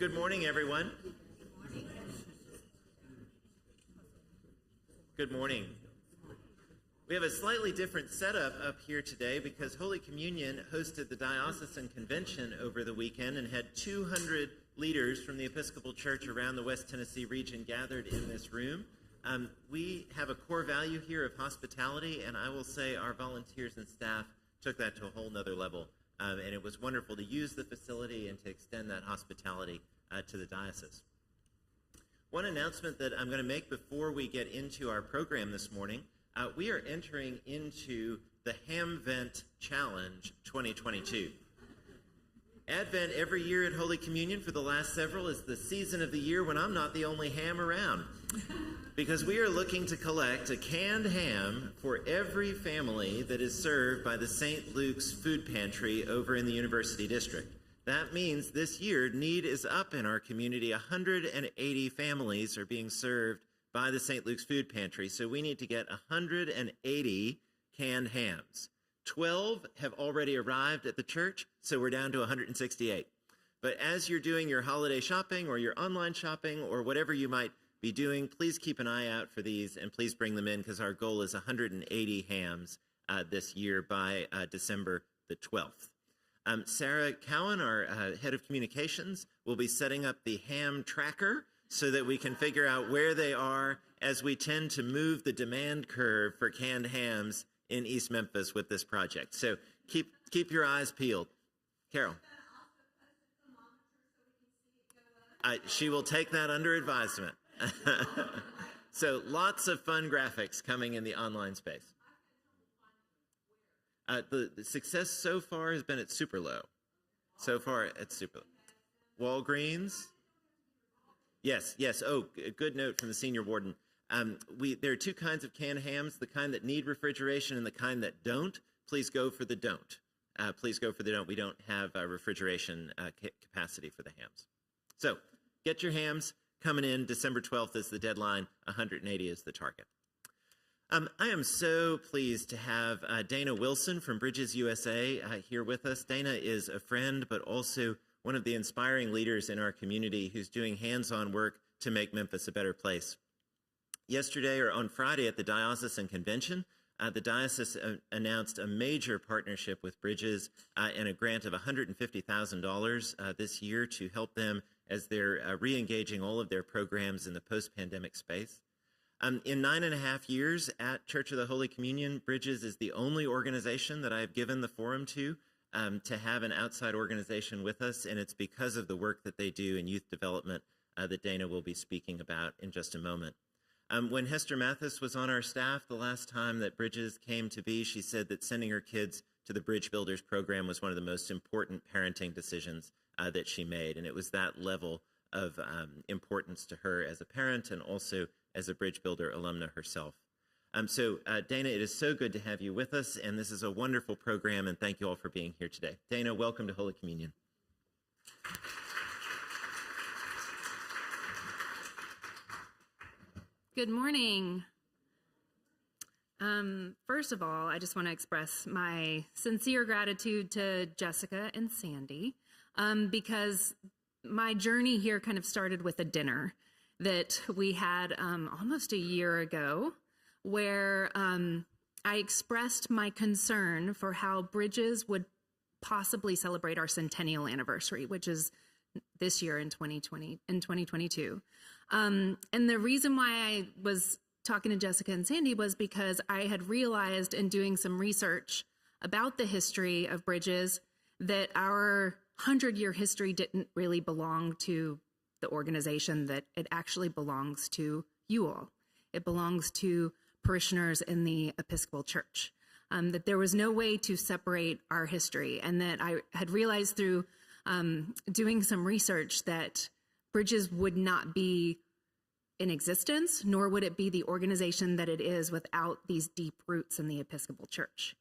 Good morning, everyone. Good morning. We have a slightly different setup up here today because Holy Communion hosted the Diocesan Convention over the weekend and had 200 leaders from the Episcopal Church around the West Tennessee region gathered in this room. We have a core value here of hospitality, and I will say our volunteers and staff took that to a whole nother level. And it was wonderful to use the facility and to extend that hospitality to the diocese. One announcement that I'm going to make before we get into our program this morning, we are entering into the Hamvent Challenge 2022. Advent every year at Holy Communion for the last several is the season of the year when I'm not the only ham around. Because we are looking to collect a canned ham for every family that is served by the St. Luke's Food Pantry over in the University District. That means this year, need is up in our community. 180 families are being served by the St. Luke's Food Pantry, so we need to get 180 canned hams. 12 have already arrived at the church, so we're down to 168. But as you're doing your holiday shopping or your online shopping or whatever you might be doing, please keep an eye out for these and please bring them in because our goal is 180 hams this year by December the 12th. Sarah Cowan, our head of communications, will be setting up the ham tracker so that we can figure out where they are as we tend to move the demand curve for canned hams in East Memphis with this project. So keep your eyes peeled. Carol. She will take that under advisement. So lots of fun graphics coming in the online space. The success so far has been at super low. So far at super low. Walgreens. Yes. Oh, a good note from the senior warden. There are two kinds of canned hams, the kind that need refrigeration and the kind that don't. Please go for the don't. Please go for the don't. We don't have refrigeration capacity for the hams. So get your hams coming in. December 12th is the deadline. 180 is the target. I am so pleased to have Dana Wilson from Bridges USA here with us. Dana is a friend, but also one of the inspiring leaders in our community who's doing hands-on work to make Memphis a better place. Yesterday, or on Friday at the Diocesan Convention, the diocese announced a major partnership with Bridges and a grant of $150,000 this year to help them as they're re-engaging all of their programs in the post-pandemic space. In 9.5 years at Church of the Holy Communion, Bridges is the only organization that I've given the forum to have an outside organization with us, and it's because of the work that they do in youth development that Dana will be speaking about in just a moment. When Hester Mathis was on our staff the last time that Bridges came to be, she said that sending her kids to the Bridge Builders program was one of the most important parenting decisions that she made, and it was that level of importance to her as a parent and also as a Bridge Builder alumna herself. So Dana, it is so good to have you with us, and this is a wonderful program, and thank you all for being here today. Dana, welcome to Holy Communion. Good morning. First of all, I just want to express my sincere gratitude to Jessica and Sandy because my journey here kind of started with a dinner that we had almost a year ago where I expressed my concern for how Bridges would possibly celebrate our centennial anniversary, which is this year in 2022. And the reason why I was talking to Jessica and Sandy was because I had realized in doing some research about the history of Bridges that our 100-year history didn't really belong to the organization, that it actually belongs to you all. It belongs to parishioners in the Episcopal Church. That there was no way to separate our history, and that I had realized through doing some research that Bridges would not be in existence, nor would it be the organization that it is without these deep roots in the Episcopal Church.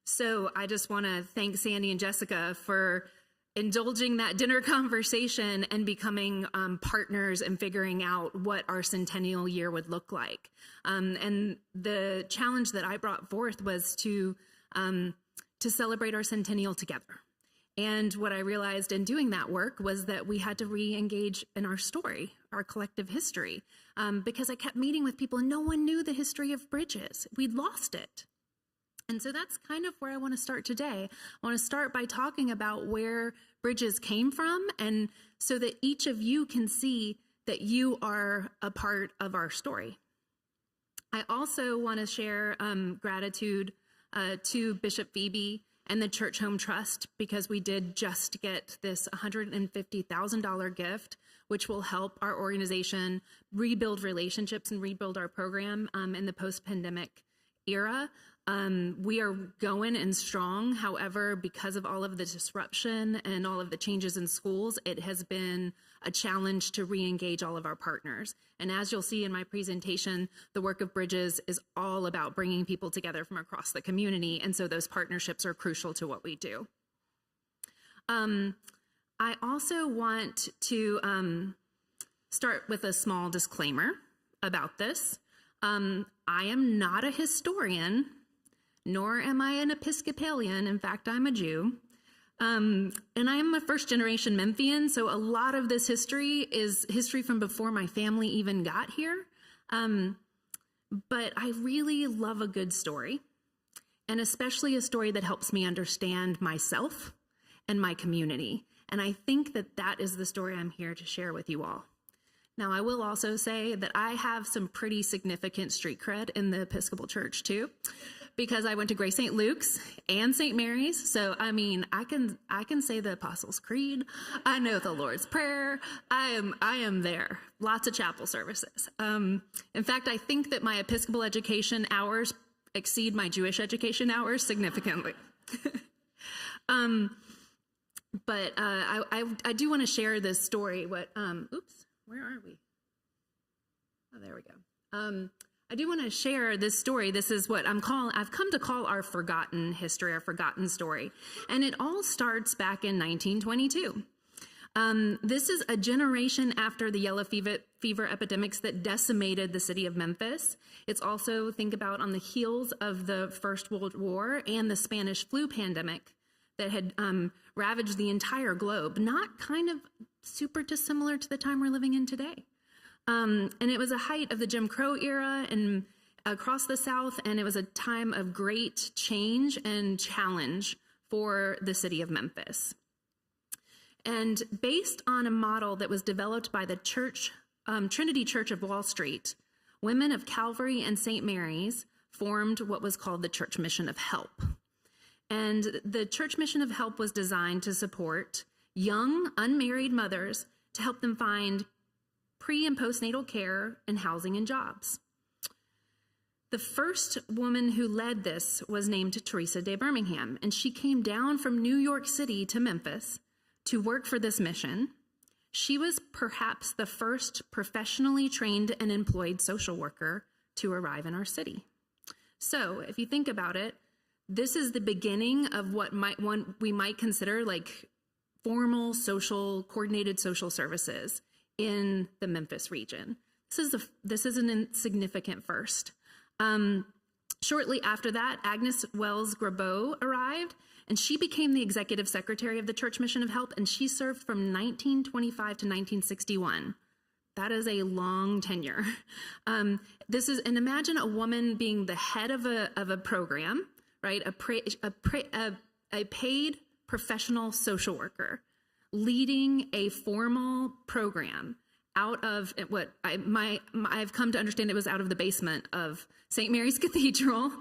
So I just want to thank Sandy and Jessica for indulging that dinner conversation and becoming partners and figuring out what our centennial year would look like. And the challenge that I brought forth was to celebrate our centennial together. And what I realized in doing that work was that we had to re-engage in our story, our collective history, because I kept meeting with people and no one knew the history of bridges. We'd lost it. And so that's kind of where I want to start today. I want to start by talking about where bridges came from, and so that each of you can see that you are a part of our story. I also want to share gratitude to Bishop Phoebe and the Church Home Trust, because we did just get this $150,000 gift, which will help our organization rebuild relationships and rebuild our program in the post-pandemic era. We are going and strong. However, because of all of the disruption and all of the changes in schools, it has been a challenge to re-engage all of our partners. And as you'll see in my presentation, the work of Bridges is all about bringing people together from across the community. And so those partnerships are crucial to what we do. I also want to start with a small disclaimer about this. I am not a historian, nor am I an Episcopalian. In fact, I'm a Jew. And I am a first-generation Memphian, so a lot of this history is history from before my family even got here. But I really love a good story, and especially a story that helps me understand myself and my community. And I think that that is the story I'm here to share with you all. Now, I will also say that I have some pretty significant street cred in the Episcopal Church too, because I went to Grace St. Luke's and St. Mary's. So, I mean, I can say the Apostles' Creed. I know the Lord's Prayer. I am there. Lots of chapel services. In fact, I think that my Episcopal education hours exceed my Jewish education hours significantly. But I do want to share this story. Where are we? Oh, there we go. I do want to share this story. This is what I've come to call our forgotten history, our forgotten story. And it all starts back in 1922. This is a generation after the yellow fever epidemics that decimated the city of Memphis. It's also, think about, on the heels of the First World War and the Spanish flu pandemic that had ravaged the entire globe, not kind of super dissimilar to the time we're living in today. And it was a height of the Jim Crow era and across the South, and it was a time of great change and challenge for the city of Memphis. And based on a model that was developed by the church, Trinity Church of Wall Street, women of Calvary and St. Mary's formed what was called the Church Mission of Help. And the Church Mission of Help was designed to support young, unmarried mothers to help them find pre- and postnatal care and housing and jobs. The first woman who led this was named Teresa de Birmingham, and she came down from New York City to Memphis to work for this mission. She was perhaps the first professionally trained and employed social worker to arrive in our city. So if you think about it, this is the beginning of what we might consider like formal coordinated social services in the Memphis region. This is an insignificant first. Shortly after that, Agnes Wells Grabeau arrived, and she became the executive secretary of the Church Mission of Help, and she served from 1925 to 1961. That is a long tenure. And imagine a woman being the head of a program, right? A paid professional social worker leading a formal program out of what I've come to understand it was out of the basement of St. Mary's Cathedral.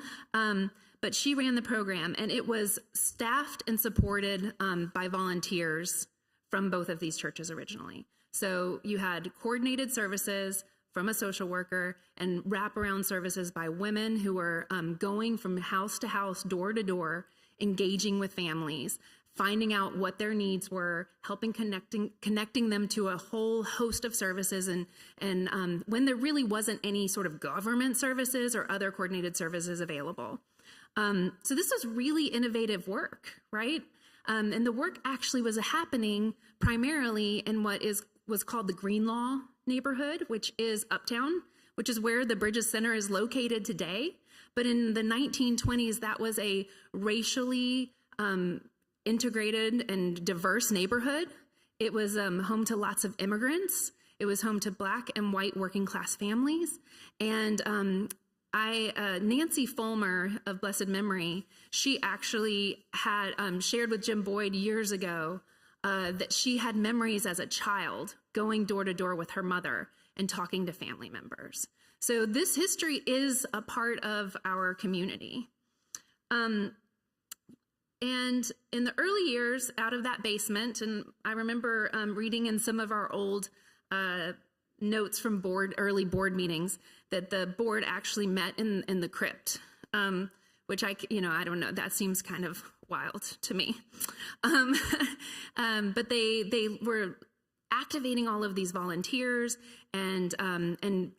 But she ran the program, and it was staffed and supported by volunteers from both of these churches originally. So you had coordinated services from a social worker and wraparound services by women who were going from house to house, door to door, engaging with families, finding out what their needs were, helping connecting them to a whole host of services, and when there really wasn't any sort of government services or other coordinated services available. So this was really innovative work, right? And the work actually was happening primarily in what was called the Greenlaw neighborhood, which is uptown, which is where the Bridges Center is located today. But in the 1920s, that was a racially integrated and diverse neighborhood. It was home to lots of immigrants. It was home to Black and white working class families. And Nancy Fulmer of blessed memory, she actually had shared with Jim Boyd years ago that she had memories as a child going door to door with her mother and talking to family members. So this history is a part of our community. And in the early years, out of that basement, and I remember reading in some of our old notes from early board meetings that the board actually met in the crypt, which I don't know, that seems kind of wild to me. But they were activating all of these volunteers and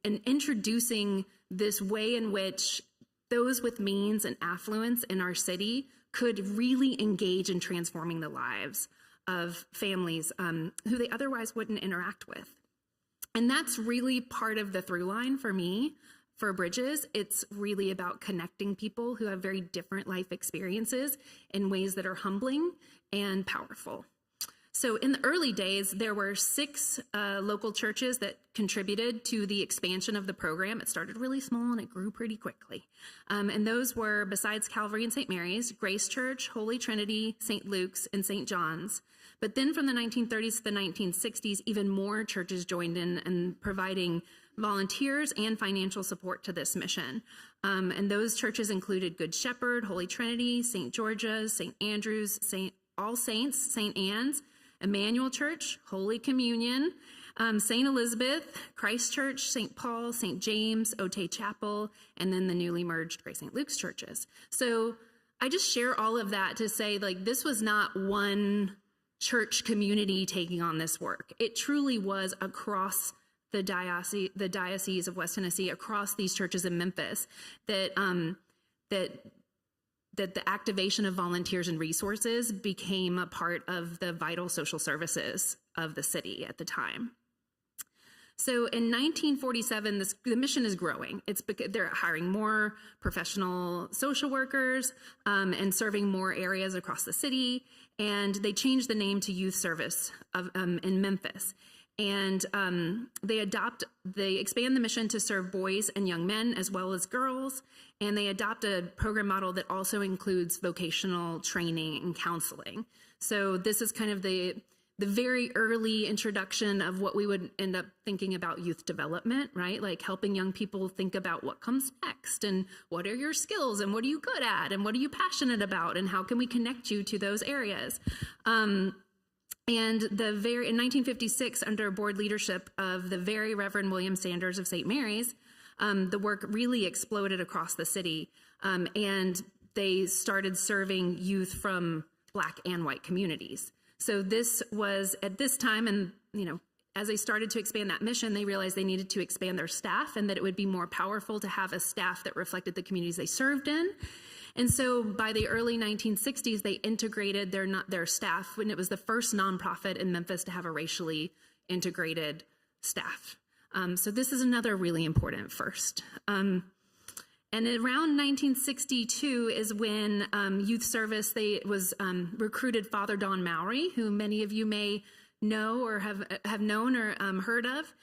introducing this way in which those with means and affluence in our city could really engage in transforming the lives of families who they otherwise wouldn't interact with. And that's really part of the through line for me, for Bridges. It's really about connecting people who have very different life experiences in ways that are humbling and powerful. So in the early days, there were 6 local churches that contributed to the expansion of the program. It started really small and it grew pretty quickly. And those were, besides Calvary and St. Mary's, Grace Church, Holy Trinity, St. Luke's, and St. John's. But then from the 1930s to the 1960s, even more churches joined in providing volunteers and financial support to this mission. And those churches included Good Shepherd, Holy Trinity, St. George's, St. Andrew's, All Saints, St. Anne's, Emmanuel Church, Holy Communion, St. Elizabeth, Christ Church, St. Paul, St. James, Otay Chapel, and then the newly merged Grace St. Luke's churches. So I just share all of that to say, like, this was not one church community taking on this work. It truly was across the diocese of West Tennessee, across these churches in Memphis, that the activation of volunteers and resources became a part of the vital social services of the city at the time. So in 1947, the mission is growing. They're hiring more professional social workers and serving more areas across the city. And they changed the name to Youth Service in Memphis. And they expand the mission to serve boys and young men as well as girls. And they adopt a program model that also includes vocational training and counseling. So this is kind of the very early introduction of what we would end up thinking about youth development, right? Like helping young people think about what comes next and what are your skills and what are you good at and what are you passionate about and how can we connect you to those areas. And in 1956, under board leadership of the very Reverend William Sanders of St. Mary's, the work really exploded across the city, and they started serving youth from Black and white communities. So this was at this time, and as they started to expand that mission, they realized they needed to expand their staff and that it would be more powerful to have a staff that reflected the communities they served in. And so by the early 1960s, they integrated their staff, when it was the first nonprofit in Memphis to have a racially integrated staff. So this is another really important first. And around 1962 is when Youth Service, recruited Father Don Mowry, who many of you may know or have known or heard of.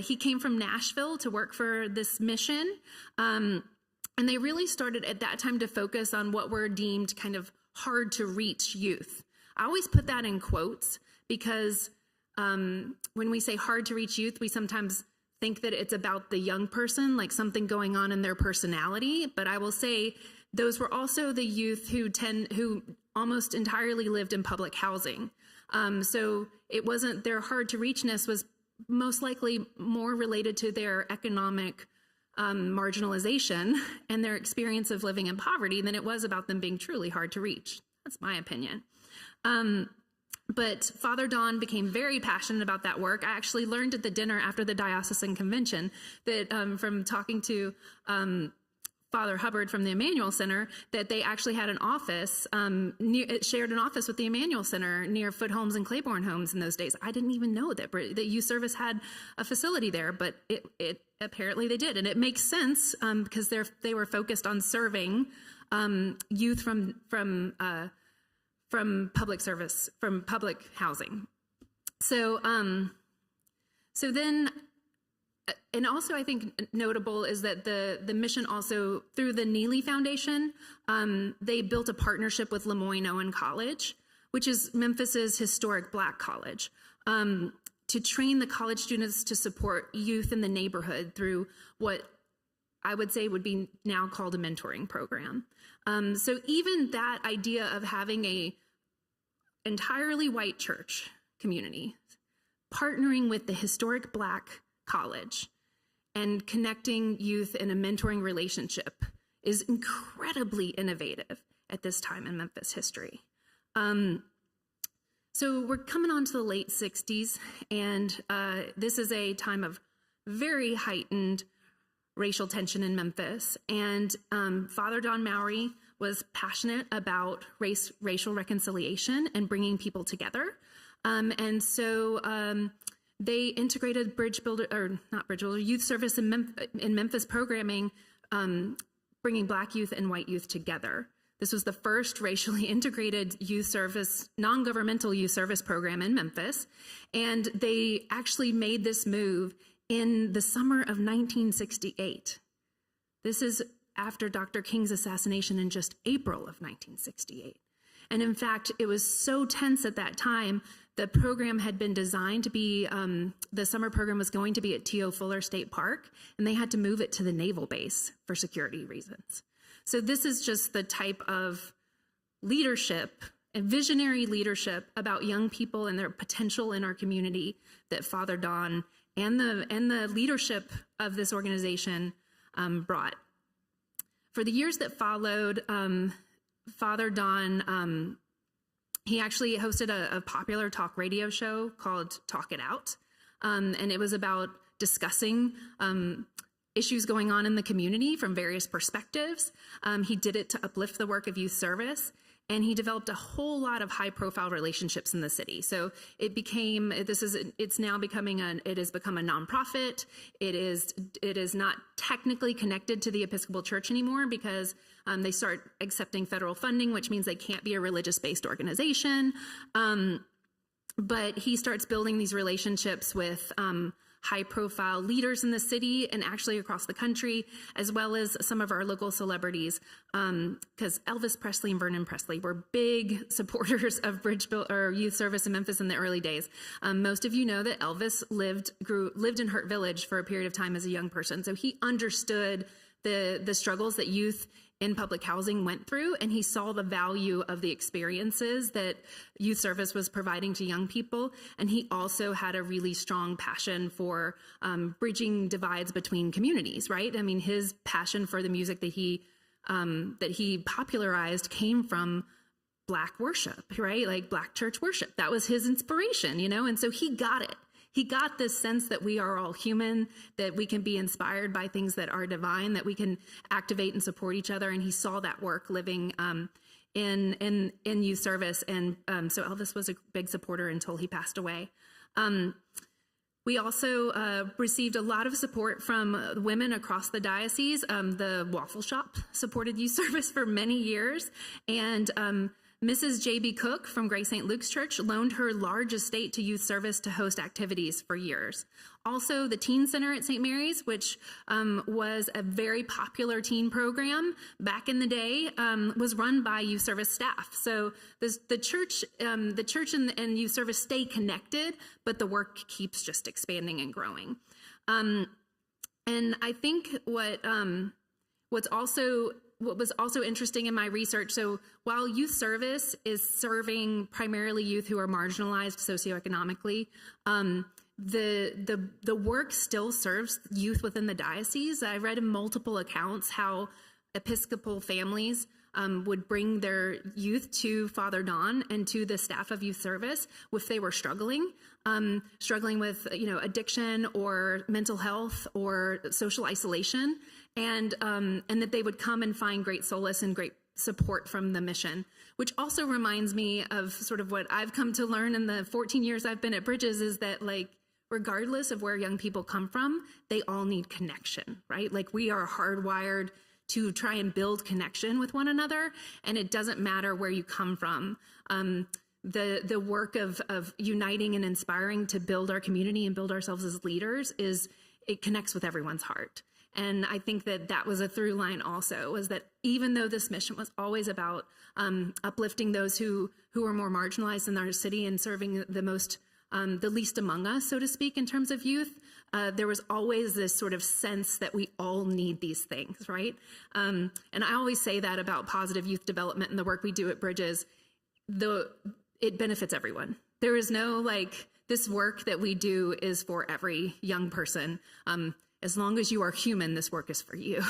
He came from Nashville to work for this mission. And they really started at that time to focus on what were deemed kind of hard to reach youth. I always put that in quotes because when we say hard to reach youth, we sometimes think that it's about the young person, like something going on in their personality. But I will say those were also the youth who almost entirely lived in public housing. So it wasn't, their hard to reachness was most likely more related to their economic marginalization and their experience of living in poverty than it was about them being truly hard to reach. That's my opinion. But Father Don became very passionate about that work. I actually learned at the dinner after the diocesan convention that from talking to Father Hubbard from the Emmanuel Center, that they actually had an office, shared an office with the Emmanuel Center near Foot Homes and Claiborne Homes in those days. I didn't even know that Youth Service had a facility there, but it apparently they did. And it makes sense because they were focused on serving youth from from public service, from public housing. So then, and also I think notable is that the mission also, through the Neely Foundation, they built a partnership with Lemoyne-Owen College, which is Memphis's historic Black college, to train the college students to support youth in the neighborhood through what I would say would be now called a mentoring program. So even that idea of having a entirely white church community partnering with the historic Black college and connecting youth in a mentoring relationship is incredibly innovative at this time in Memphis history. So we're coming on to the late 60s, and this is a time of very heightened racial tension in Memphis. And Father Don Mowry was passionate about racial reconciliation and bringing people together. And so they integrated youth service in Memphis programming, bringing Black youth and white youth together. This was the first racially integrated youth service, non-governmental youth service program in Memphis. And they actually made this move in the summer of 1968. This is after Dr. King's assassination in just April of 1968. And in fact, it was so tense at that time, the program had been designed to be, the summer program was going to be at T.O. Fuller State Park, and they had to move it to the naval base for security reasons. So this is just the type of leadership and visionary leadership about young people and their potential in our community that Father Don and the leadership of this organization brought. For the years that followed, Father Don, he actually hosted a popular talk radio show called Talk It Out, and it was about discussing issues going on in the community from various perspectives. He did it to uplift the work of youth service, and he developed a whole lot of high-profile relationships in the city. So it became, it has become a nonprofit. It is not technically connected to the Episcopal Church anymore because they start accepting federal funding, which means they can't be a religious-based organization. But he starts building these relationships with high-profile leaders in the city and actually across the country, as well as some of our local celebrities, because Elvis Presley and Vernon Presley were big supporters of youth service in Memphis in the early days. Most of you know that Elvis lived in Hurt Village for a period of time as a young person, so he understood the struggles that youth in public housing went through, and he saw the value of the experiences that youth service was providing to young people. And he also had a really strong passion for bridging divides between communities, right? I mean, his passion for the music that he popularized came from Black worship, right? Like Black church worship. That was his inspiration, and so he got it. He got this sense that we are all human, that we can be inspired by things that are divine, that we can activate and support each other. And he saw that work living in youth service. And so Elvis was a big supporter until he passed away. We also received a lot of support from women across the diocese. The Waffle Shop supported youth service for many years. And Mrs. J.B. Cook from Grace St. Luke's Church loaned her large estate to youth service to host activities for years. Also, the Teen Center at St. Mary's, which was a very popular teen program back in the day, was run by youth service staff. So the church and youth service stay connected, but the work keeps just expanding and growing. And I think what was also interesting in my research, so while youth service is serving primarily youth who are marginalized socioeconomically, the work still serves youth within the diocese. I read in multiple accounts how Episcopal families would bring their youth to Father Don and to the staff of youth service if they were struggling with addiction or mental health or social isolation, and that they would come and find great solace and great support from the mission, which also reminds me of sort of what I've come to learn in the 14 years I've been at Bridges, is that regardless of where young people come from, they all need connection, right? Like we are hardwired to try and build connection with one another, and it doesn't matter where you come from. The work of uniting and inspiring to build our community and build ourselves as leaders it connects with everyone's heart. And I think that was a through line also, was that even though this mission was always about uplifting those who are more marginalized in our city and serving the least among us, so to speak, in terms of youth, there was always this sort of sense that we all need these things, right? And I always say that about positive youth development and the work we do at Bridges. It benefits everyone. There is no this work that we do is for every young person. As long as you are human, this work is for you.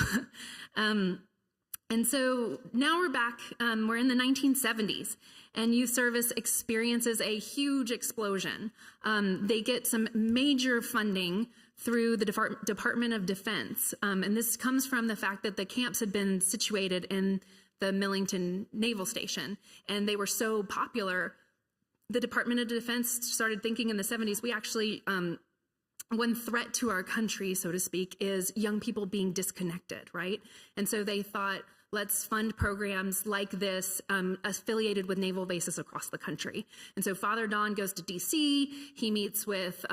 And so now we're back, we're in the 1970s, and youth service experiences a huge explosion. They get some major funding through the Department of Defense. And this comes from the fact that the camps had been situated in the Millington Naval Station, and they were so popular. The Department of Defense started thinking in the 70s, we actually, one threat to our country, so to speak, is young people being disconnected, right? And so they thought, let's fund programs like this affiliated with naval bases across the country. And so Father Don goes to DC, he meets with,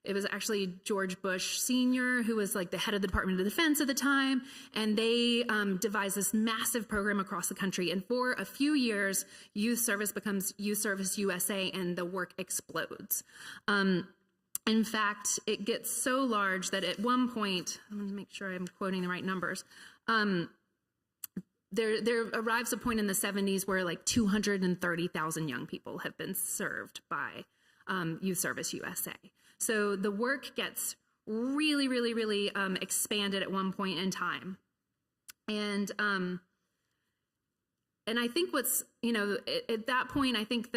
it was actually George Bush Sr., who was the head of the Department of Defense at the time, and they devised this massive program across the country. And for a few years, youth service becomes Youth Service USA, and the work explodes. In fact, it gets so large that at one point, I'm going to make sure I'm quoting the right numbers, there arrives a point in the 70s where 230,000 young people have been served by Youth Service USA. So the work gets really, really, really expanded at one point in time. And I think what's, at that point, I think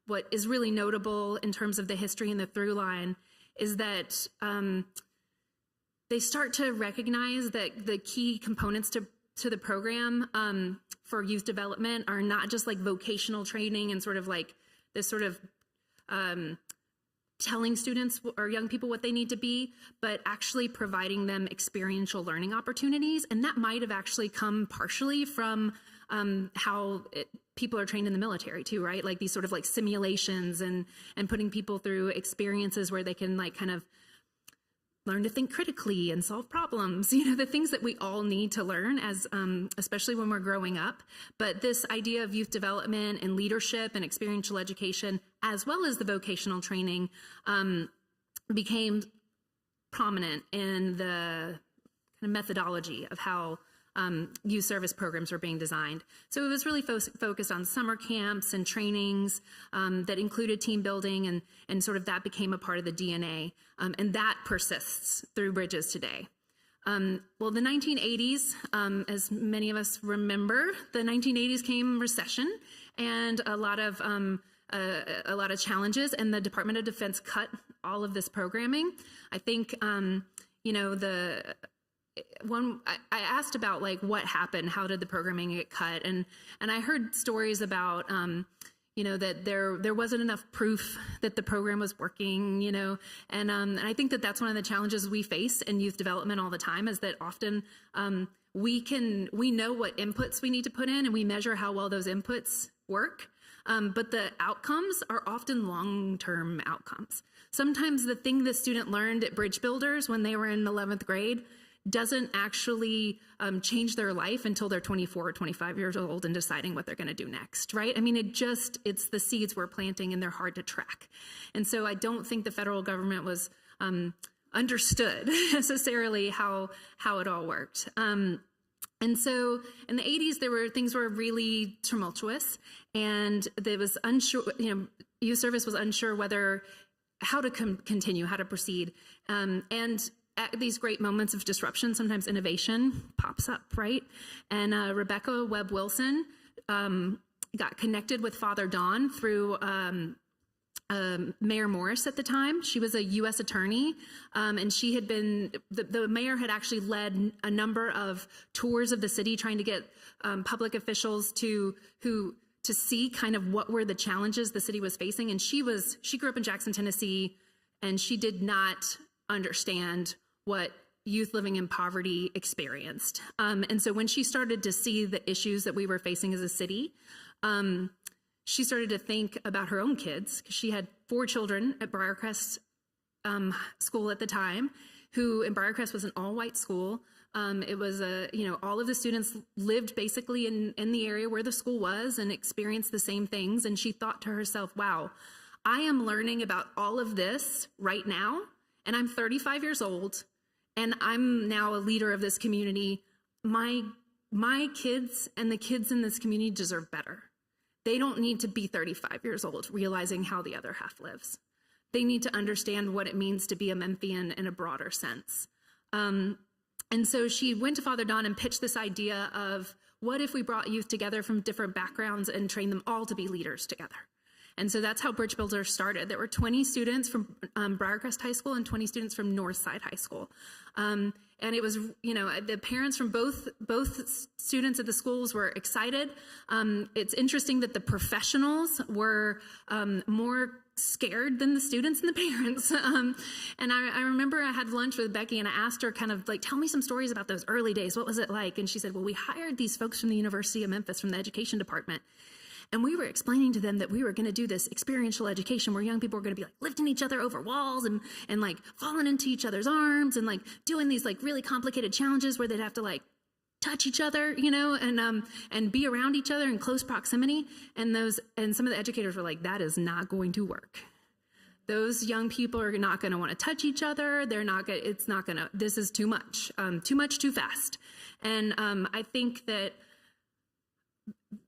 what is really notable in terms of the history and the through line is that they start to recognize that the key components to the program for youth development are not just vocational training and sort of this sort of telling students or young people what they need to be, but actually providing them experiential learning opportunities. And that might have actually come partially from how people are trained in the military too, right? These sort of simulations and putting people through experiences where they can kind of learn to think critically and solve problems, the things that we all need to learn as, especially when we're growing up. But this idea of youth development and leadership and experiential education, as well as the vocational training, became prominent in the kind of methodology of how youth service programs were being designed. So it was really focused on summer camps and trainings that included team building, and sort of that became a part of the DNA, and that persists through Bridges today. Well, the 1980s, as many of us remember, the 1980s came recession and a lot of challenges, and the Department of Defense cut all of this programming. I think, I asked about what happened, how did the programming get cut, and I heard stories about that there wasn't enough proof that the program was working, and I think that that's one of the challenges we face in youth development all the time, is that often we know what inputs we need to put in, and we measure how well those inputs work, but the outcomes are often long-term outcomes. Sometimes the thing the student learned at Bridge Builders when they were in 11th grade doesn't actually change their life until they're 24 or 25 years old and deciding what they're going to do next, right? I mean, it's the seeds we're planting, and they're hard to track. And so I don't think the federal government was understood necessarily how it all worked. And so in the 80s, things were really tumultuous, and there was unsure, youth service was unsure how to continue, how to proceed. And at these great moments of disruption, sometimes innovation pops up, right? And Rebecca Webb Wilson got connected with Father Don through Mayor Morris at the time. She was a U.S. attorney, and she had been, the mayor had actually led a number of tours of the city trying to get public officials to see kind of what were the challenges the city was facing. And she grew up in Jackson, Tennessee, and she did not understand what youth living in poverty experienced. And so when she started to see the issues that we were facing as a city, she started to think about her own kids, because she had 4 children at Briarcrest school at the time, and Briarcrest was an all-white school. It was all of the students lived basically in the area where the school was and experienced the same things. And she thought to herself, wow, I am learning about all of this right now, and I'm 35 years old, and I'm now a leader of this community. My kids and the kids in this community deserve better. They don't need to be 35 years old realizing how the other half lives. They need to understand what it means to be a Memphian in a broader sense. And so she went to Father Don and pitched this idea of, what if we brought youth together from different backgrounds and trained them all to be leaders together? And so that's how Bridge Builders started. There were 20 students from Briarcrest High School and 20 students from Northside High School. And it was, the parents from both students at the schools were excited. It's interesting that the professionals were more scared than the students and the parents. And I remember I had lunch with Becky, and I asked her kind of like, tell me some stories about those early days. What was it like? And she said, well, we hired these folks from the University of Memphis, from the education department. And we were explaining to them that we were going to do this experiential education where young people were going to be like lifting each other over walls and like falling into each other's arms and like doing these like really complicated challenges where they'd have to like touch each other, and be around each other in close proximity. And some of the educators were like, that is not going to work. Those young people are not going to want to touch each other. This is too much, too fast. And I think that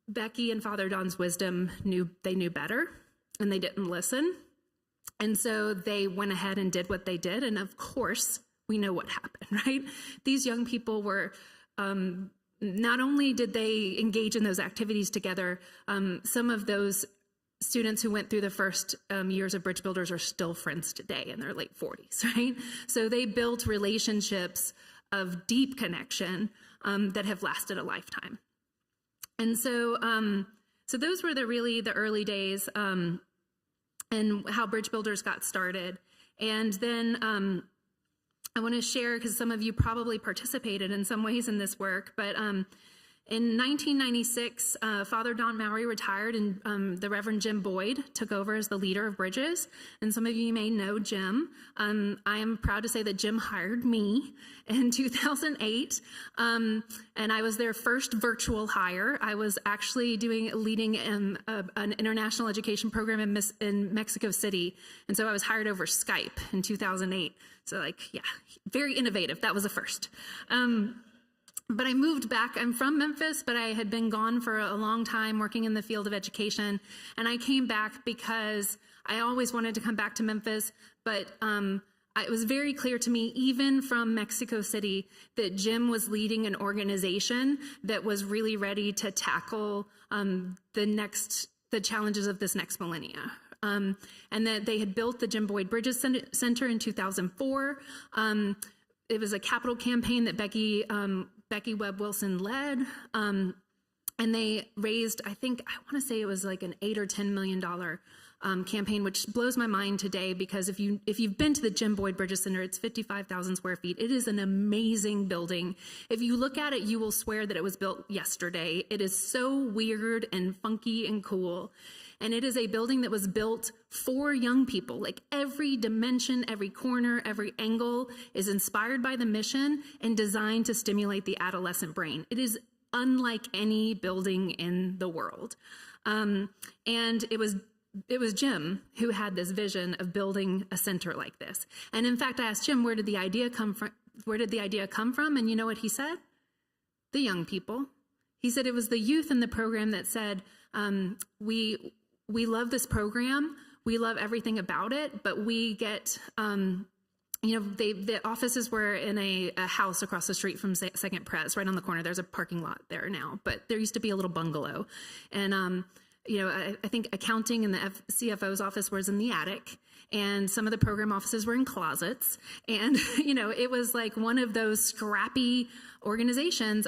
Becky and Father Don's wisdom knew better, and they didn't listen. And so they went ahead and did what they did. And of course, we know what happened, right? These young people were, not only did they engage in those activities together, some of those students who went through the first years of Bridge Builders are still friends today in their late 40s, right? So they built relationships of deep connection that have lasted a lifetime. And so those were the early days and how Bridge Builders got started. And then I want to share, because some of you probably participated in some ways in this work, but in 1996, Father Don Mowry retired, and the Reverend Jim Boyd took over as the leader of Bridges. And some of you may know Jim. I am proud to say that Jim hired me in 2008, and I was their first virtual hire. I was actually leading an international education program in Mexico City, and so I was hired over Skype in 2008. So very innovative. That was a first. But I moved back. I'm from Memphis, but I had been gone for a long time working in the field of education. And I came back because I always wanted to come back to Memphis, but it was very clear to me, even from Mexico City, that Jim was leading an organization that was really ready to tackle the challenges of this next millennia. And that they had built the Jim Boyd Bridges Center in 2004. It was a capital campaign that Becky Webb Wilson led, and they raised, I want to say it was like an $8 or $10 million campaign, which blows my mind today, because if you've been to the Jim Boyd Bridges Center, it's 55,000 square feet. It is an amazing building. If you look at it, you will swear that it was built yesterday. It is so weird and funky and cool. And it is a building that was built for young people. Like every dimension, every corner, every angle is inspired by the mission and designed to stimulate the adolescent brain. It is unlike any building in the world. And it was Jim who had this vision of building a center like this. And in fact, I asked Jim, where did the idea come from? And you know what he said? The young people. He said it was the youth in the program that said, we love this program. We love everything about it, but we get, the offices were in a house across the street from Second Pres, right on the corner. There's a parking lot there now, but there used to be a little bungalow. And, I think accounting in the CFO's office was in the attic. and some of the program offices were in closets, and it was like one of those scrappy organizations.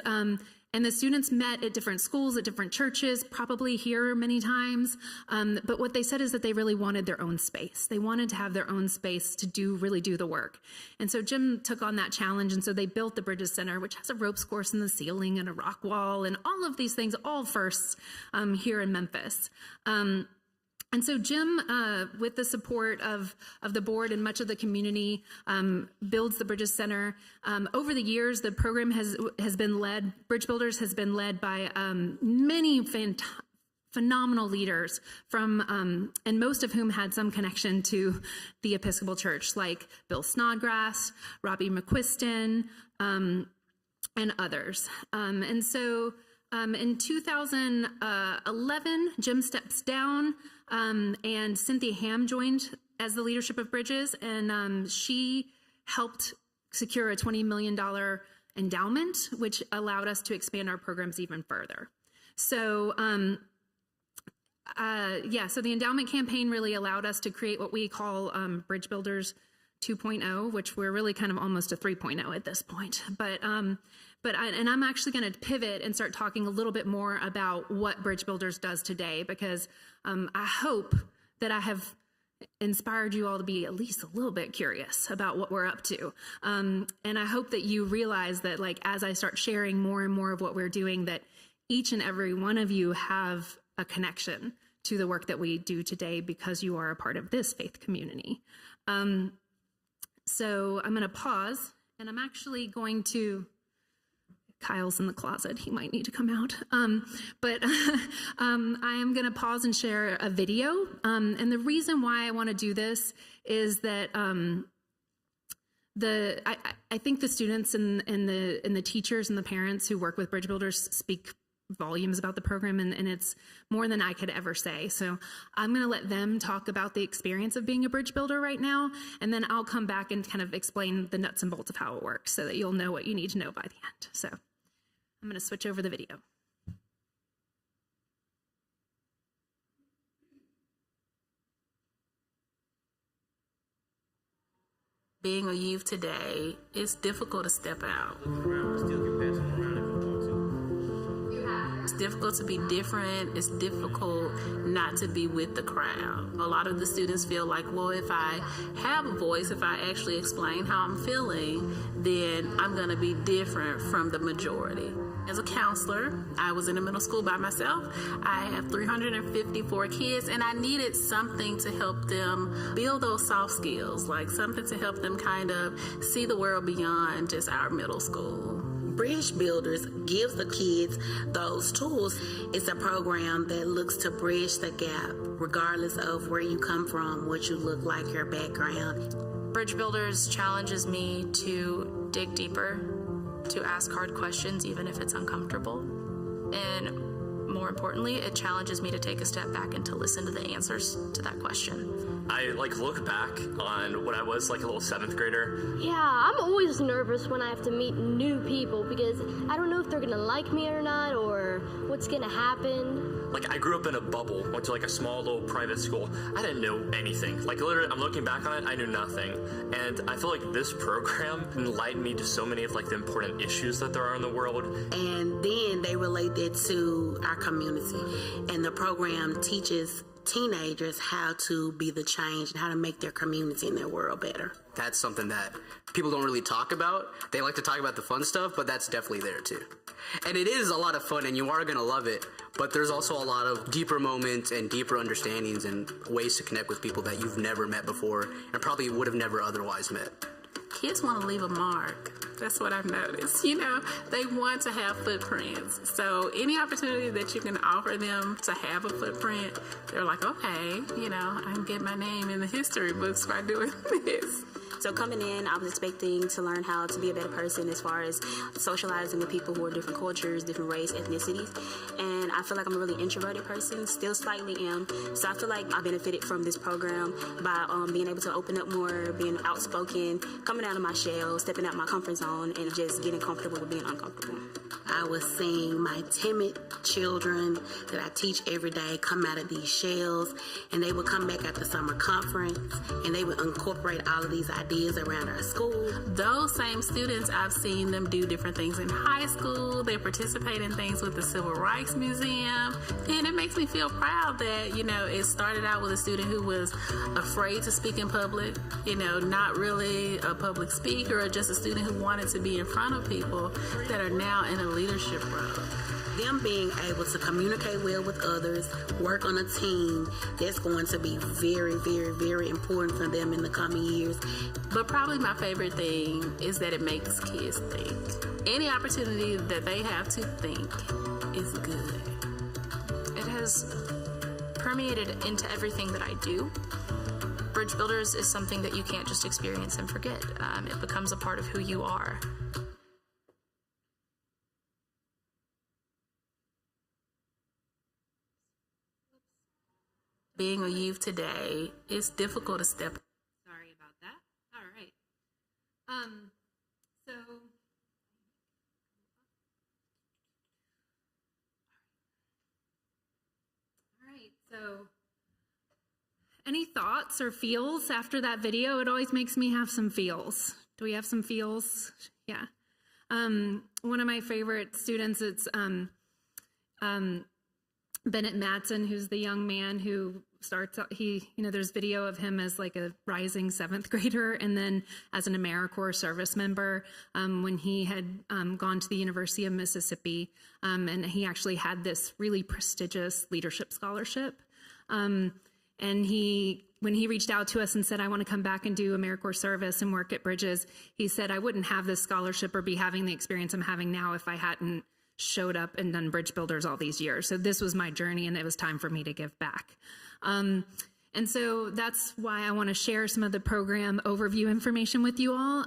And the students met at different schools, at different churches, probably here many times. But what they said is that they really wanted their own space. They wanted to have their own space to really do the work. And so Jim took on that challenge. And so they built the Bridges Center, which has a ropes course in the ceiling and a rock wall and all of these things, all firsts here in Memphis. And so Jim, with the support of the board and much of the community, builds the Bridges Center. Over the years, the program has been led, Bridge Builders has been led by many phenomenal leaders from, and most of whom had some connection to the Episcopal Church, like Bill Snodgrass, Robbie McQuiston, and others. And so in 2011, Jim steps down. And Cynthia Ham joined as the leadership of Bridges, and she helped secure a $20 million endowment, which allowed us to expand our programs even further. So, so the endowment campaign really allowed us to create what we call Bridge Builders 2.0, which we're really kind of almost a 3.0 at this point. But I'm actually going to pivot and start talking a little bit more about what Bridge Builders does today, because I hope that I have inspired you all to be at least a little bit curious about what we're up to. And I hope that you realize that, like, as I start sharing more and more of what we're doing, that each and every one of you have a connection to the work that we do today because you are a part of this faith community. So I'm going to pause, and I'm actually going to, Kyle's in the closet, he might need to come out. But I am going to pause and share a video. And the reason why I want to do this is that I think the students and the teachers and the parents who work with Bridge Builders speak volumes about the program, and it's more than I could ever say. So I'm going to let them talk about the experience of being a bridge builder right now, and then I'll come back and kind of explain the nuts and bolts of how it works so that you'll know what you need to know by the end. So I'm going to switch over the video. Being a youth today, it's difficult to step out. It's difficult to be different. It's difficult not to be with the crowd. A lot of the students feel like, well, if I have a voice, if I actually explain how I'm feeling, then I'm going to be different from the majority. As a counselor, I was in a middle school by myself. I have 354 kids, and I needed something to help them build those soft skills, like something to help them kind of see the world beyond just our middle school. Bridge Builders gives the kids those tools. It's a program that looks to bridge the gap, regardless of where you come from, what you look like, your background. Bridge Builders challenges me to dig deeper, to ask hard questions, even if it's uncomfortable. And more importantly, it challenges me to take a step back and to listen to the answers to that question. I look back on when I was like a little 7th grader. Yeah, I'm always nervous when I have to meet new people because I don't know if they're gonna like me or not, or what's gonna happen. Like, I grew up in a bubble, went to like a small little private school. I didn't know anything. Like, literally, I'm looking back on it, I knew nothing. And I feel like this program enlightened me to so many of like the important issues that there are in the world. And then they relate that to our community. And the program teaches teenagers how to be the change and how to make their community and their world better. That's something that people don't really talk about. They like to talk about the fun stuff, but that's definitely there too. And it is a lot of fun, and you are going to love it, but there's also a lot of deeper moments and deeper understandings and ways to connect with people that you've never met before and probably would have never otherwise met. Kids want to leave a mark. That's what I've noticed. You know, they want to have footprints. So any opportunity that you can offer them to have a footprint, they're like, okay, you know, I can get my name in the history books by doing this. So coming in, I was expecting to learn how to be a better person as far as socializing with people who are different cultures, different race, ethnicities. And I feel like I'm a really introverted person, still slightly am. So I feel like I benefited from this program by being able to open up more, being outspoken, coming out of my shell, stepping out my comfort zone, and just getting comfortable with being uncomfortable. I was seeing my timid children that I teach every day come out of these shells, and they would come back at the summer conference, and they would incorporate all of these ideas around our school. Those same students, I've seen them do different things in high school. They participate in things with the Civil Rights Museum, and it makes me feel proud that, you know, it started out with a student who was afraid to speak in public, you know, not really a public speaker, or just a student who wanted to be in front of people, that are now in a leadership role. Them being able to communicate well with others, work on a team, that's going to be very, very, very important for them in the coming years. But probably my favorite thing is that it makes kids think. Any opportunity that they have to think is good. It has permeated into everything that I do. Bridge Builders is something that you can't just experience and forget. It becomes a part of who you are. Being a youth today, it's difficult to step. Sorry about that. All right. So all right. So any thoughts or feels after that video? It always makes me have some feels. Do we have some feels? Yeah. One of my favorite students, it's Bennett Madsen, who's the young man who starts out, there's video of him as like a rising 7th grader, and then as an AmeriCorps service member when he had gone to the University of Mississippi, and he actually had this really prestigious leadership scholarship. And when he reached out to us and said, I want to come back and do AmeriCorps service and work at Bridges, he said, I wouldn't have this scholarship or be having the experience I'm having now if I hadn't showed up and done Bridge Builders all these years. So this was my journey, and it was time for me to give back. And so that's why I want to share some of the program overview information with you all.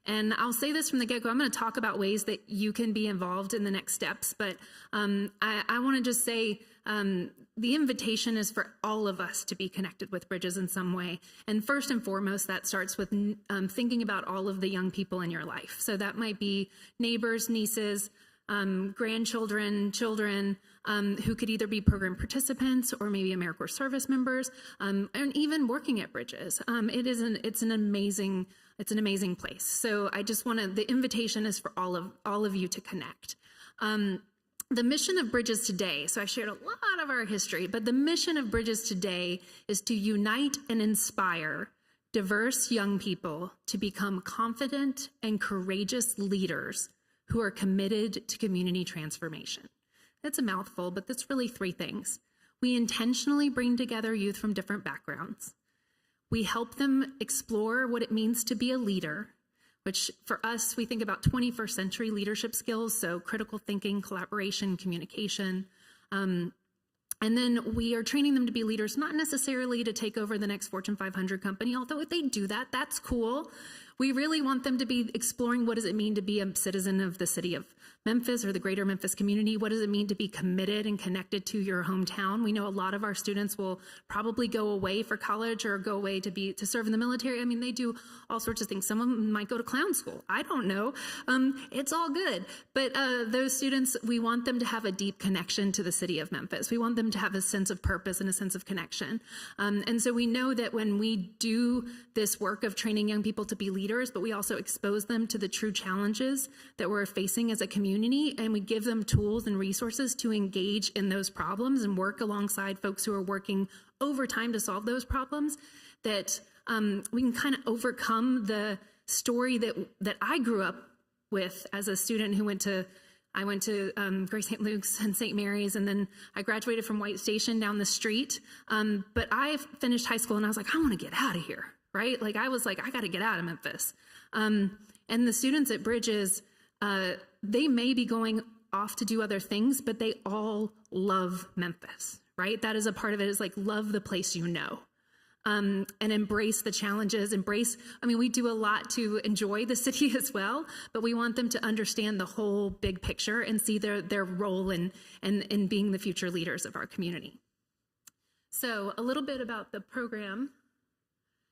And I'll say this from the get-go, I'm going to talk about ways that you can be involved in the next steps, but I want to just say the invitation is for all of us to be connected with Bridges in some way. And first and foremost, that starts with thinking about all of the young people in your life. So that might be neighbors, nieces, grandchildren, children who could either be program participants or maybe AmeriCorps service members, and even working at Bridges. It's an amazing place. So I just the invitation is for all of you to connect. The mission of Bridges today, so I shared a lot of our history, but the mission of Bridges today is to unite and inspire diverse young people to become confident and courageous leaders who are committed to community transformation. That's a mouthful, but that's really 3 things. We intentionally bring together youth from different backgrounds. We help them explore what it means to be a leader, which for us, we think about 21st century leadership skills, so critical thinking, collaboration, communication. And then we are training them to be leaders, not necessarily to take over the next Fortune 500 company, although if they do that, that's cool. We really want them to be exploring what does it mean to be a citizen of the city of Memphis or the greater Memphis community. What does it mean to be committed and connected to your hometown? We know a lot of our students will probably go away for college or go away to serve in the military. I mean, they do all sorts of things. Some of them might go to clown school. I don't know. It's all good. But those students, we want them to have a deep connection to the city of Memphis. We want them to have a sense of purpose and a sense of connection. And so we know that when we do this work of training young people to be leaders, but we also expose them to the true challenges that we're facing as a community, and we give them tools and resources to engage in those problems and work alongside folks who are working overtime to solve those problems, that we can kind of overcome the story that I grew up with as a student who I went to Grace St. Luke's and St. Mary's, and then I graduated from White Station down the street. But I finished high school and I was like, I want to get out of here, right? Like I was like, I got to get out of Memphis. And the students at Bridges, they may be going off to do other things, but they all love Memphis, right? That is a part of it, is like love the place you know. And embrace the challenges, we do a lot to enjoy the city as well, but we want them to understand the whole big picture and see their role in being the future leaders of our community. So a little bit about the program.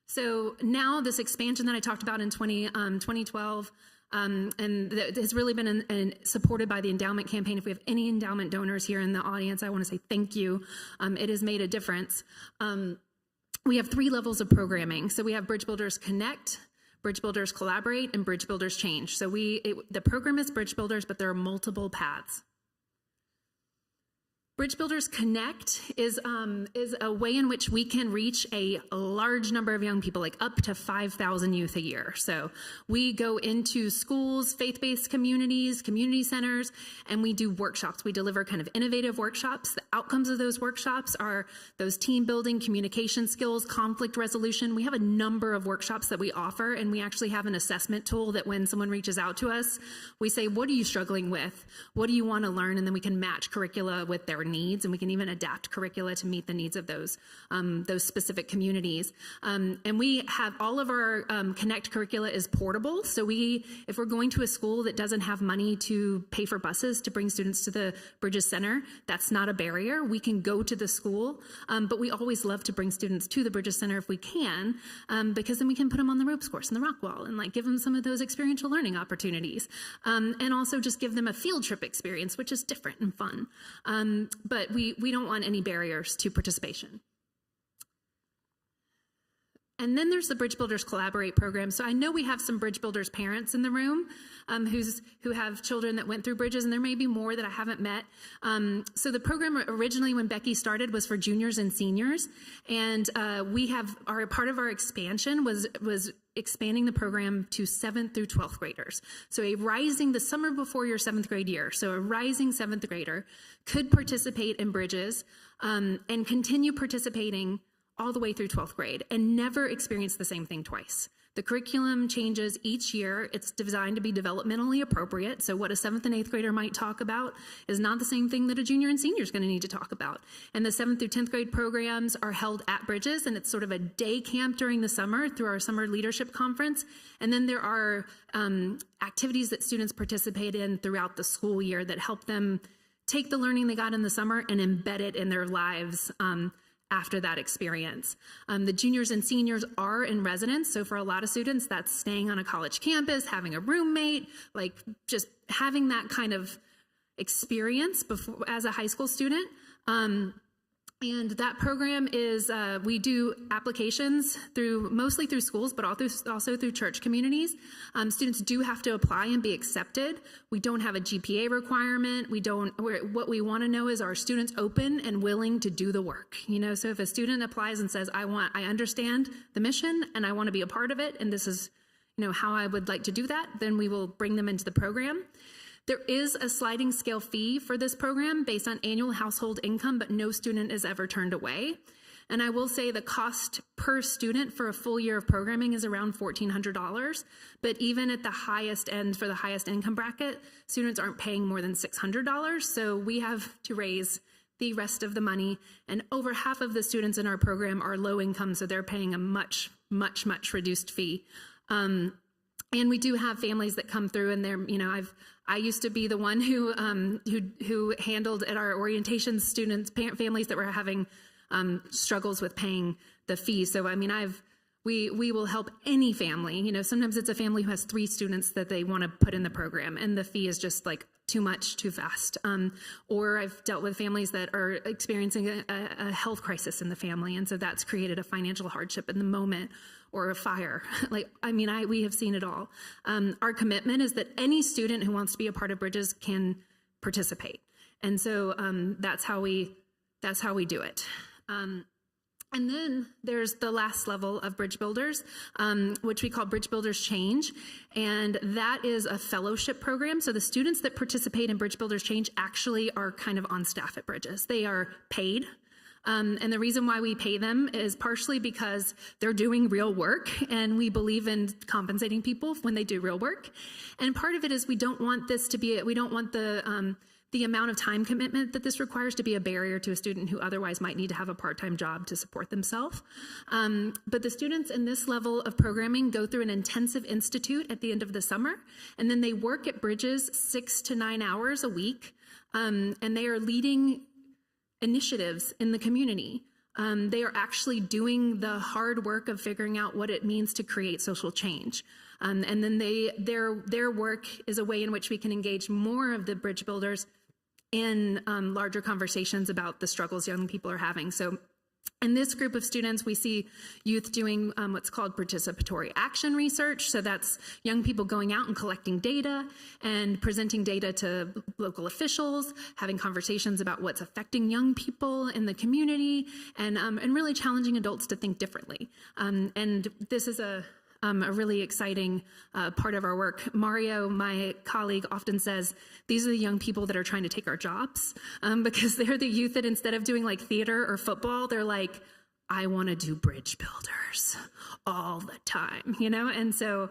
So now this expansion that I talked about in 2012, And that has really been supported by the endowment campaign. If we have any endowment donors here in the audience, I want to say thank you. It has made a difference. We have 3 levels of programming. So we have Bridge Builders Connect, Bridge Builders Collaborate, and Bridge Builders Change. So the program is Bridge Builders, but there are multiple paths. Bridge Builders Connect is a way in which we can reach a large number of young people, like up to 5,000 youth a year. So we go into schools, faith-based communities, community centers, and we do workshops. We deliver kind of innovative workshops. The outcomes of those workshops are those team building, communication skills, conflict resolution. We have a number of workshops that we offer, and we actually have an assessment tool that when someone reaches out to us, we say, what are you struggling with? What do you want to learn? And then we can match curricula with their needs, and we can even adapt curricula to meet the needs of those specific communities. And we have all of our Connect curricula is portable. So if we're going to a school that doesn't have money to pay for buses to bring students to the Bridges Center, that's not a barrier. We can go to the school, but we always love to bring students to the Bridges Center if we can, because then we can put them on the ropes course and the rock wall and like give them some of those experiential learning opportunities, and also just give them a field trip experience, which is different and fun. But we don't want any barriers to participation. And then there's the Bridge Builders Collaborate program. So I know we have some Bridge Builders parents in the room who have children that went through Bridges, and there may be more that I haven't met. So the program originally, when Becky started, was for juniors and seniors. And part of our expansion was expanding the program to 7th through 12th graders. So the summer before your 7th grade year, so a rising 7th grader could participate in Bridges and continue participating all the way through 12th grade and never experience the same thing twice. The curriculum changes each year. It's designed to be developmentally appropriate. So what a 7th and 8th grader might talk about is not the same thing that a junior and senior is going to need to talk about. And the 7th through 10th grade programs are held at Bridges, and it's sort of a day camp during the summer through our summer leadership conference. And then there are activities that students participate in throughout the school year that help them take the learning they got in the summer and embed it in their lives after that experience. The juniors and seniors are in residence. So for a lot of students, that's staying on a college campus, having a roommate, like just having that kind of experience as a high school student. And that program is, we do applications mostly through schools, but also through church communities. Students do have to apply and be accepted. We don't have a GPA requirement. What we want to know is, are students open and willing to do the work? So if a student applies and says, I understand the mission and I want to be a part of it, and this is, how I would like to do that, then we will bring them into the program. There is a sliding scale fee for this program based on annual household income, but no student is ever turned away. And I will say the cost per student for a full year of programming is around $1,400. But even at the highest end, for the highest income bracket, students aren't paying more than $600. So we have to raise the rest of the money. And over half of the students in our program are low income, so they're paying a much, much, much reduced fee. And we do have families that come through, and they're, I used to be the one who handled at our orientation students, families that were having struggles with paying the fee. So we will help any family. Sometimes it's a family who has 3 students that they want to put in the program, and the fee is just like too much, too fast. Or I've dealt with families that are experiencing a health crisis in the family, and so that's created a financial hardship in the moment, or a fire. We have seen it all. Our commitment is that any student who wants to be a part of Bridges can participate. And so that's how we do it. And then there's the last level of Bridge Builders, which we call Bridge Builders Change. And that is a fellowship program. So the students that participate in Bridge Builders Change actually are kind of on staff at Bridges. They are paid. And the reason why we pay them is partially because they're doing real work, and we believe in compensating people when they do real work. And part of it is we don't want the amount of time commitment that this requires to be a barrier to a student who otherwise might need to have a part-time job to support themselves. But the students in this level of programming go through an intensive institute at the end of the summer, and then they work at Bridges 6 to 9 hours a week, and they are leading initiatives in the community. they are actually doing the hard work of figuring out what it means to create social change. And then their work is a way in which we can engage more of the bridge builders in larger conversations about the struggles young people are having. So in this group of students, we see youth doing what's called participatory action research. So that's young people going out and collecting data and presenting data to local officials, having conversations about what's affecting young people in the community, and really challenging adults to think differently. And this is a really exciting part of our work. Mario, my colleague, often says, these are the young people that are trying to take our jobs, because they're the youth that instead of doing like theater or football, they're like, I want to do bridge builders all the time, you know? And so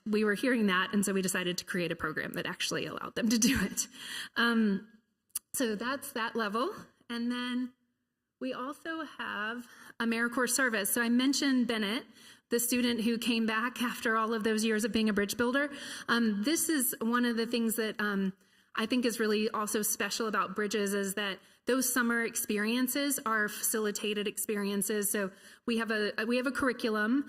we were hearing that, and so we decided to create a program that actually allowed them to do it. So that's that level. And then we also have AmeriCorps service. So I mentioned Bennett, the student who came back after all of those years of being a bridge builder. This is one of the things that I think is really also special about Bridges, is that those summer experiences are facilitated experiences. So we have a curriculum,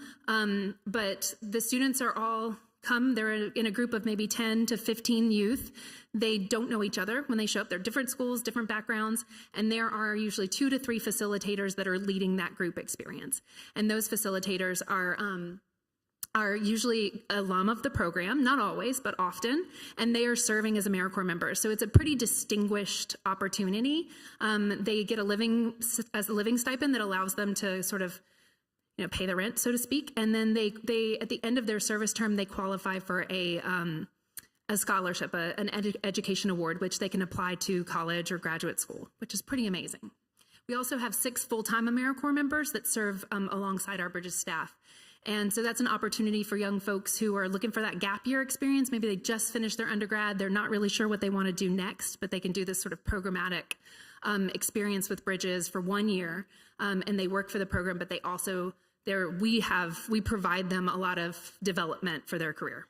but the students are all they're in a group of maybe 10 to 15 youth. They don't know each other when they show up. They're different schools, different backgrounds, and there are usually 2 to 3 facilitators that are leading that group experience. And those facilitators are usually alum of the program, not always, but often, and they are serving as AmeriCorps members. So it's a pretty distinguished opportunity. They get a living stipend that allows them to sort of pay the rent, so to speak. And then they at the end of their service term, they qualify for a scholarship, an education award, which they can apply to college or graduate school, which is pretty amazing. We also have 6 full-time AmeriCorps members that serve alongside our Bridges staff. And so that's an opportunity for young folks who are looking for that gap year experience. Maybe they just finished their undergrad. They're not really sure what they want to do next, but they can do this sort of programmatic experience with Bridges for 1 year. And they work for the program, but they also, we provide them a lot of development for their career.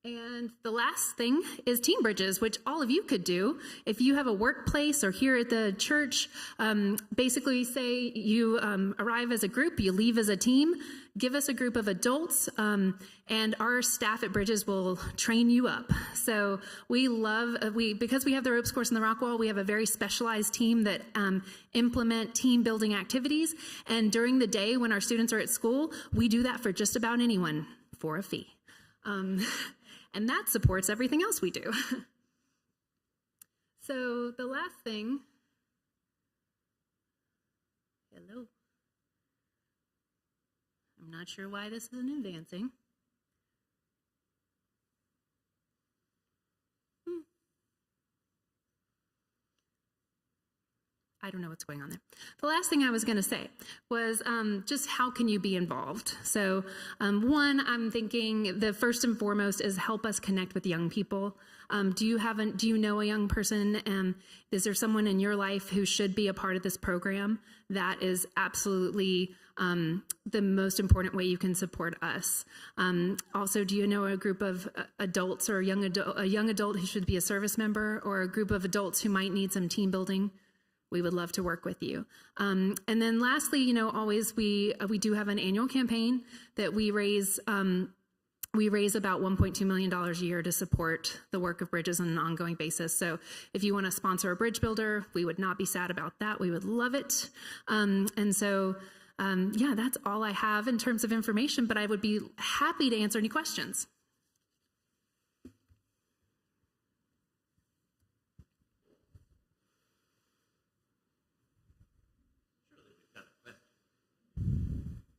And the last thing is Team Bridges, which all of you could do. If you have a workplace or here at the church, basically say you arrive as a group, you leave as a team, give us a group of adults, and our staff at Bridges will train you up. So because we have the ropes course in the Rockwall, we have a very specialized team that implement team building activities. And during the day when our students are at school, we do that for just about anyone for a fee. And that supports everything else we do. So the last thing, hello. I'm not sure why this isn't advancing. I don't know what's going on there. The last thing I was going to say was just how can you be involved? So one, I'm thinking the first and foremost is help us connect with young people. Do you know a young person? Is there someone in your life who should be a part of this program? That is absolutely the most important way you can support us. Also, do you know a group of adults or a young adult who should be a service member, or a group of adults who might need some team building? We would love to work with you. And then lastly, always we do have an annual campaign that we raise about $1.2 million a year to support the work of Bridges on an ongoing basis. So if you want to sponsor a bridge builder, we would not be sad about that. We would love it. And so, that's all I have in terms of information, but I would be happy to answer any questions.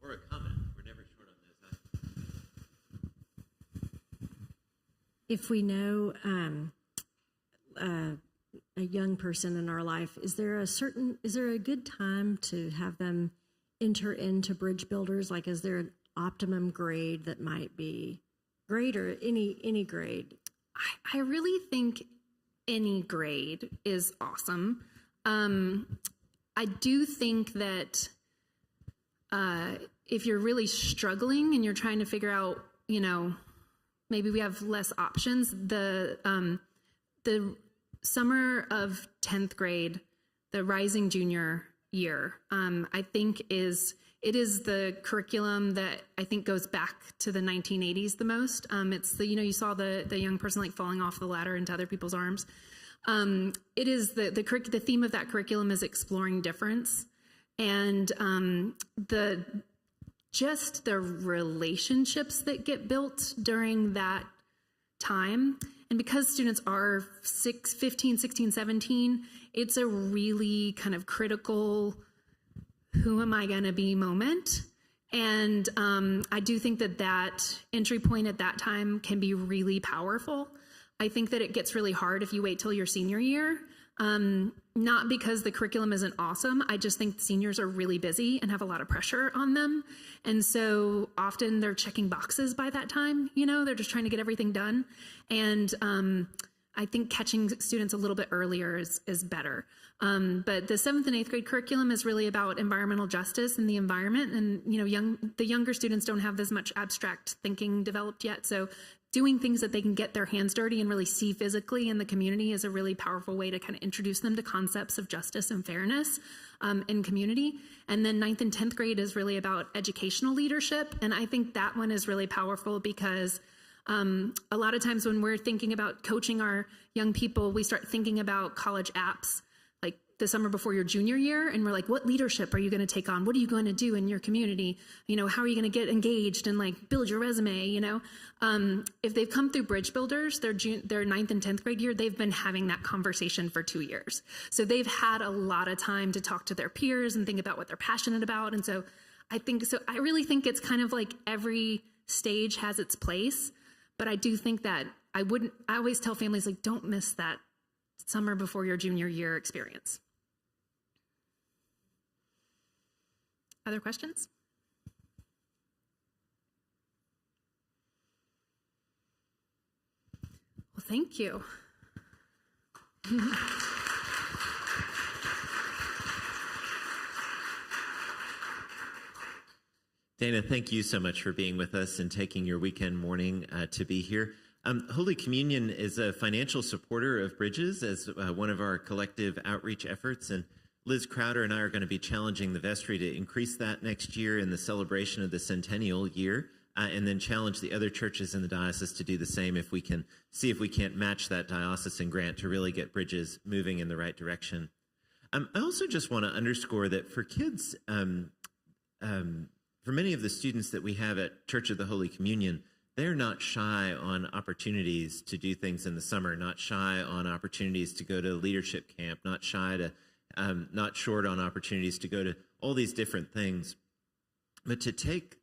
Or a comment. We're never short on those. If we know a young person in our life, is there a good time to have them enter into Bridge Builders? Like, is there an optimum grade that might be grade, or any grade? I really think any grade is awesome. I do think that if you're really struggling and you're trying to figure out, maybe we have less options, the summer of 10th grade, the rising junior year, I think it is the curriculum that I think goes back to the 1980s the most. It's the, you saw the young person like falling off the ladder into other people's arms. It is the theme of that curriculum is exploring difference, and the relationships that get built during that time. And because students are 15, 16, 17, it's a really kind of critical, who am I going to be moment. And I do think that entry point at that time can be really powerful. I think that it gets really hard if you wait till your senior year. Not because the curriculum isn't awesome. I just think seniors are really busy and have a lot of pressure on them. And so often they're checking boxes by that time, they're just trying to get everything done. And I think catching students a little bit earlier is better. But the 7th and 8th grade curriculum is really about environmental justice and the environment. And, the younger students don't have as much abstract thinking developed yet. So doing things that they can get their hands dirty and really see physically in the community is a really powerful way to kind of introduce them to concepts of justice and fairness in community. And then 9th and 10th grade is really about educational leadership. And I think that one is really powerful because a lot of times when we're thinking about coaching our young people, we start thinking about college apps like the summer before your junior year. And we're like, what leadership are you going to take on? What are you going to do in your community? How are you going to get engaged and like build your resume? If they've come through Bridge Builders, their 9th and 10th grade year, they've been having that conversation for 2 years. So they've had a lot of time to talk to their peers and think about what they're passionate about. And so I really think it's kind of like every stage has its place. But I do think that I always tell families, like, don't miss that summer before your junior year experience. Other questions? Well, thank you. Dana, thank you so much for being with us and taking your weekend morning to be here. Holy Communion is a financial supporter of Bridges as one of our collective outreach efforts, and Liz Crowder and I are going to be challenging the vestry to increase that next year in the celebration of the centennial year, and then challenge the other churches in the diocese to do the same if we can see if we can't match that diocesan grant to really get Bridges moving in the right direction. I also just want to underscore that for kids, for many of the students that we have at Church of the Holy Communion, they're not shy on opportunities to do things in the summer, not shy on opportunities to go to leadership camp, not short on opportunities to go to all these different things. But to take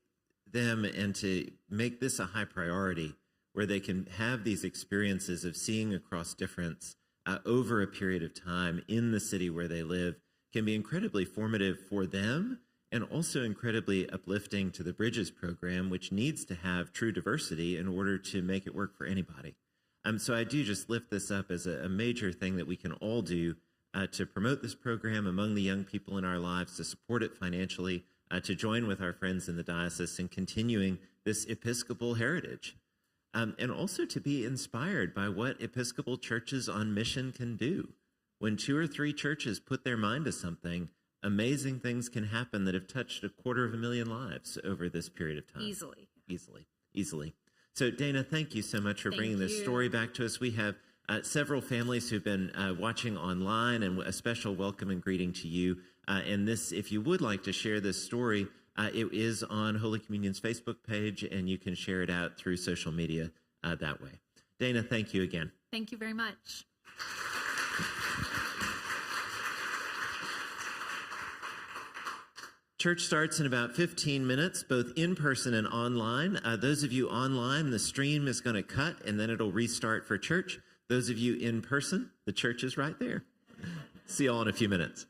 them and to make this a high priority where they can have these experiences of seeing across difference over a period of time in the city where they live can be incredibly formative for them and also incredibly uplifting to the Bridges program, which needs to have true diversity in order to make it work for anybody. So I do just lift this up as a major thing that we can all do to promote this program among the young people in our lives, to support it financially, to join with our friends in the diocese in continuing this Episcopal heritage, and also to be inspired by what Episcopal churches on mission can do. When 2 or 3 churches put their mind to something, amazing things can happen that have touched 250,000 lives over this period of time. Easily. So Dana, thank you so much for bringing this story back to us. We have several families who've been watching online, and a special welcome and greeting to you. And this, if you would like to share this story, it is on Holy Communion's Facebook page, and you can share it out through social media that way. Dana, thank you again. Thank you very much. Church starts in about 15 minutes, both in person and online. Those of you online, the stream is going to cut, and then it'll restart for church. Those of you in person, the church is right there. See you all in a few minutes.